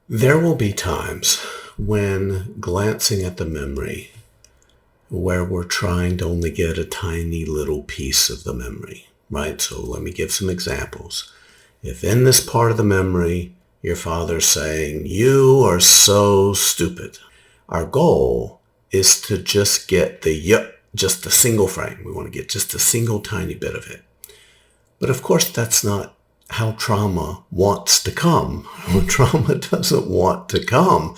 There will be times when glancing at the memory where we're trying to only get a tiny little piece of the memory, right? So let me give some examples. If in this part of the memory, your father's saying, "You are so stupid," our goal is to just get the yup, just a single frame. We want to get just a single tiny bit of it. But of course, that's not how trauma wants to come. Trauma doesn't want to come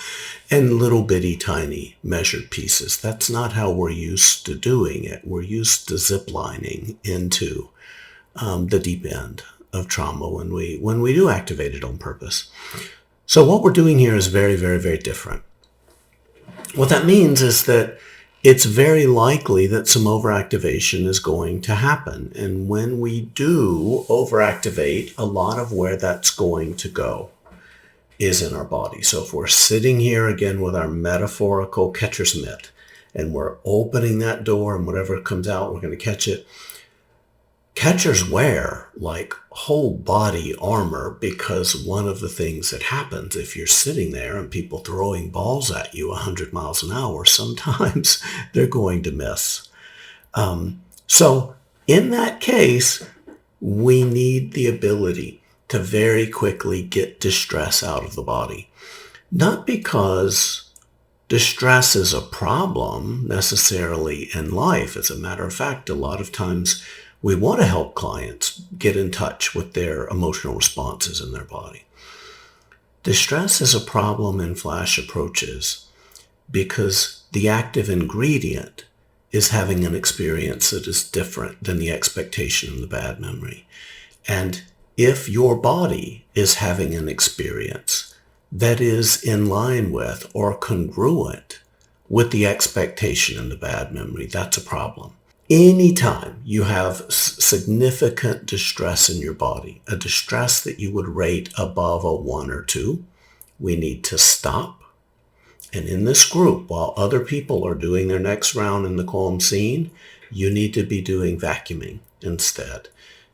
in little bitty tiny measured pieces. That's not how we're used to doing it. We're used to ziplining into the deep end of trauma when we do activate it on purpose. So what we're doing here is very, very, very different. What that means is that it's very likely that some overactivation is going to happen. And when we do overactivate, a lot of where that's going to go is in our body. So if we're sitting here again with our metaphorical catcher's mitt and we're opening that door and whatever comes out, we're going to catch it. Catchers wear like whole body armor because one of the things that happens if you're sitting there and people throwing balls at you 100 miles an hour, sometimes they're going to miss. So in that case, we need the ability to very quickly get distress out of the body. Not because distress is a problem necessarily in life. As a matter of fact, a lot of times we want to help clients get in touch with their emotional responses in their body. Distress is a problem in flash approaches because the active ingredient is having an experience that is different than the expectation in the bad memory. And if your body is having an experience that is in line with or congruent with the expectation in the bad memory, that's a problem. Anytime you have significant distress in your body, a distress that you would rate above a 1 or 2, we need to stop. And in this group, while other people are doing their next round in the calm scene, you need to be doing vacuuming instead,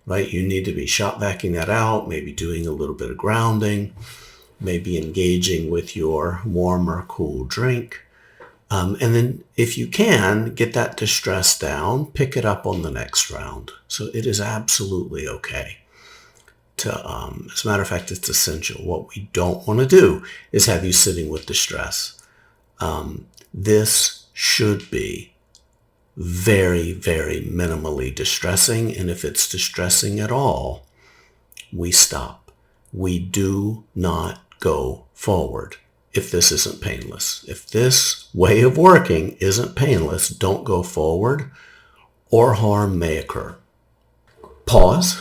right? You need to be shop vacuuming that out, maybe doing a little bit of grounding, maybe engaging with your warm or cool drink. And then if you can, get that distress down, pick it up on the next round. So it is absolutely okay to, as a matter of fact, it's essential. What we don't want to do is have you sitting with distress. This should be very, very minimally distressing. And if it's distressing at all, we stop. We do not go forward. If this isn't painless. If this way of working isn't painless, don't go forward or harm may occur. Pause,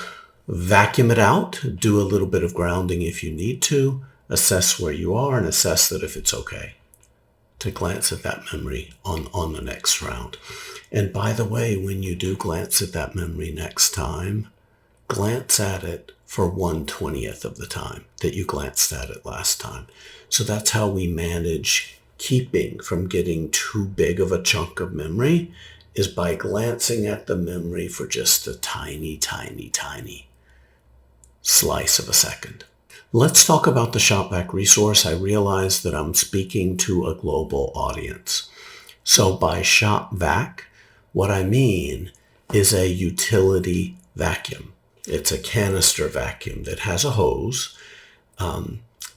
vacuum it out, do a little bit of grounding if you need to, assess where you are and assess that if it's okay to glance at that memory on the next round. And by the way, when you do glance at that memory next time, glance at it for 1/20th of the time that you glanced at it last time. So that's how we manage keeping from getting too big of a chunk of memory, is by glancing at the memory for just a tiny, tiny, tiny slice of a second. Let's talk about the ShopVac resource. I realize that I'm speaking to a global audience. So by ShopVac, what I mean is a utility vacuum. It's a canister vacuum that has a hose.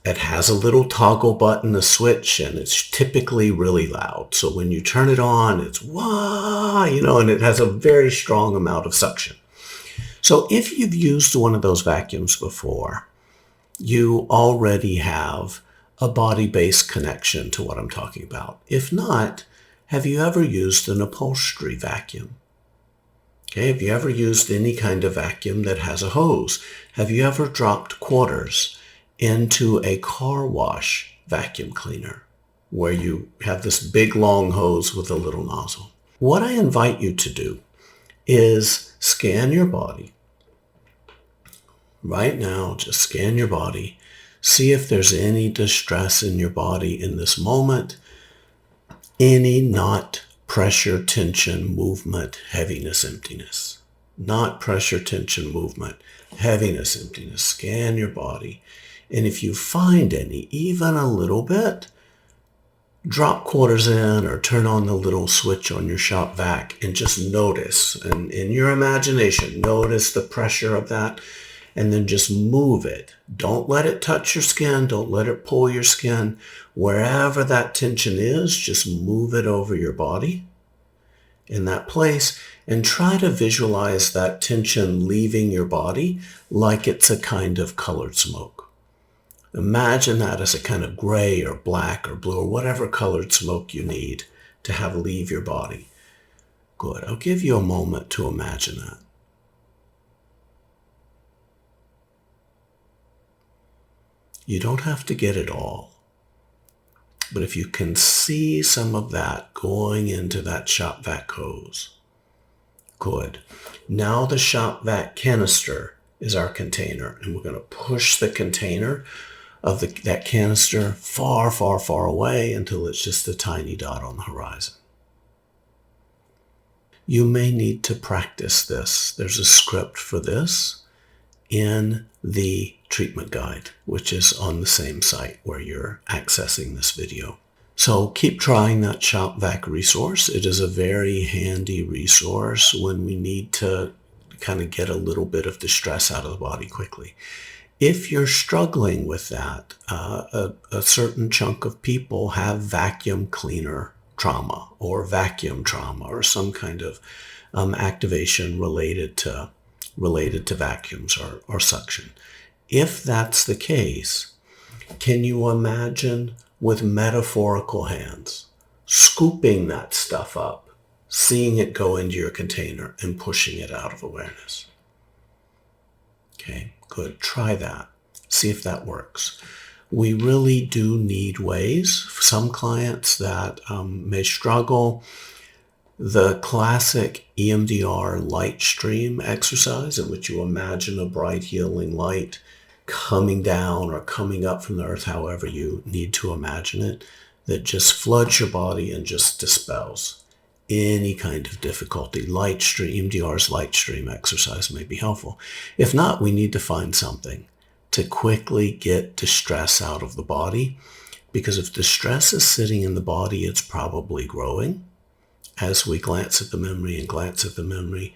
It has a little toggle button, a switch, and it's typically really loud. So when you turn it on, it's wah, and it has a very strong amount of suction. So if you've used one of those vacuums before, you already have a body-based connection to what I'm talking about. If not, have you ever used an upholstery vacuum? Okay, have you ever used any kind of vacuum that has a hose? Have you ever dropped quarters into a car wash vacuum cleaner where you have this big long hose with a little nozzle? What I invite you to do is scan your body. Right now, just scan your body. See if there's any distress in your body in this moment. Any not pressure, tension, movement, heaviness, emptiness. Not pressure, tension, movement, heaviness, emptiness. Scan your body. And if you find any, even a little bit, drop quarters in or turn on the little switch on your shop vac and just notice. And in your imagination, notice the pressure of that and then just move it. Don't let it touch your skin. Don't let it pull your skin. Wherever that tension is, just move it over your body in that place and try to visualize that tension leaving your body like it's a kind of colored smoke. Imagine that as a kind of gray or black or blue or whatever colored smoke you need to have leave your body. Good. I'll give you a moment to imagine that. You don't have to get it all. But if you can see some of that going into that shop vac hose, good. Now the shop vac canister is our container, and we're going to push the container of that canister far, far, far away until it's just a tiny dot on the horizon. You may need to practice this. There's a script for this in the treatment guide, which is on the same site where you're accessing this video. So keep trying that shop vac resource. It is a very handy resource when we need to kind of get a little bit of the stress out of the body quickly. If you're struggling with that, a certain chunk of people have vacuum cleaner trauma or vacuum trauma or some kind of activation related to vacuums or suction. If that's the case, can you imagine with metaphorical hands scooping that stuff up, seeing it go into your container and pushing it out of awareness? Okay, good. Try that. See if that works. We really do need ways. Some clients that may struggle, the classic EMDR light stream exercise in which you imagine a bright healing light coming down or coming up from the earth, however you need to imagine it, that just floods your body and just dispels any kind of difficulty. Light stream, EMDR's light stream exercise may be helpful. If not, we need to find something to quickly get distress out of the body, because if distress is sitting in the body, it's probably growing as we glance at the memory,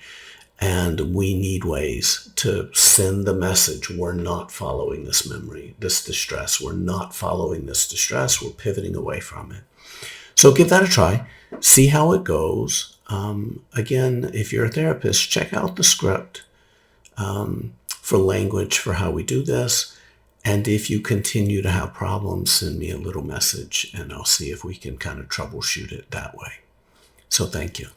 and we need ways to send the message, we're not following this memory, this distress, we're not following this distress, we're pivoting away from it. So give that a try, see how it goes. Again, if you're a therapist, check out the script for language for how we do this. And if you continue to have problems, send me a little message and I'll see if we can kind of troubleshoot it that way. So thank you.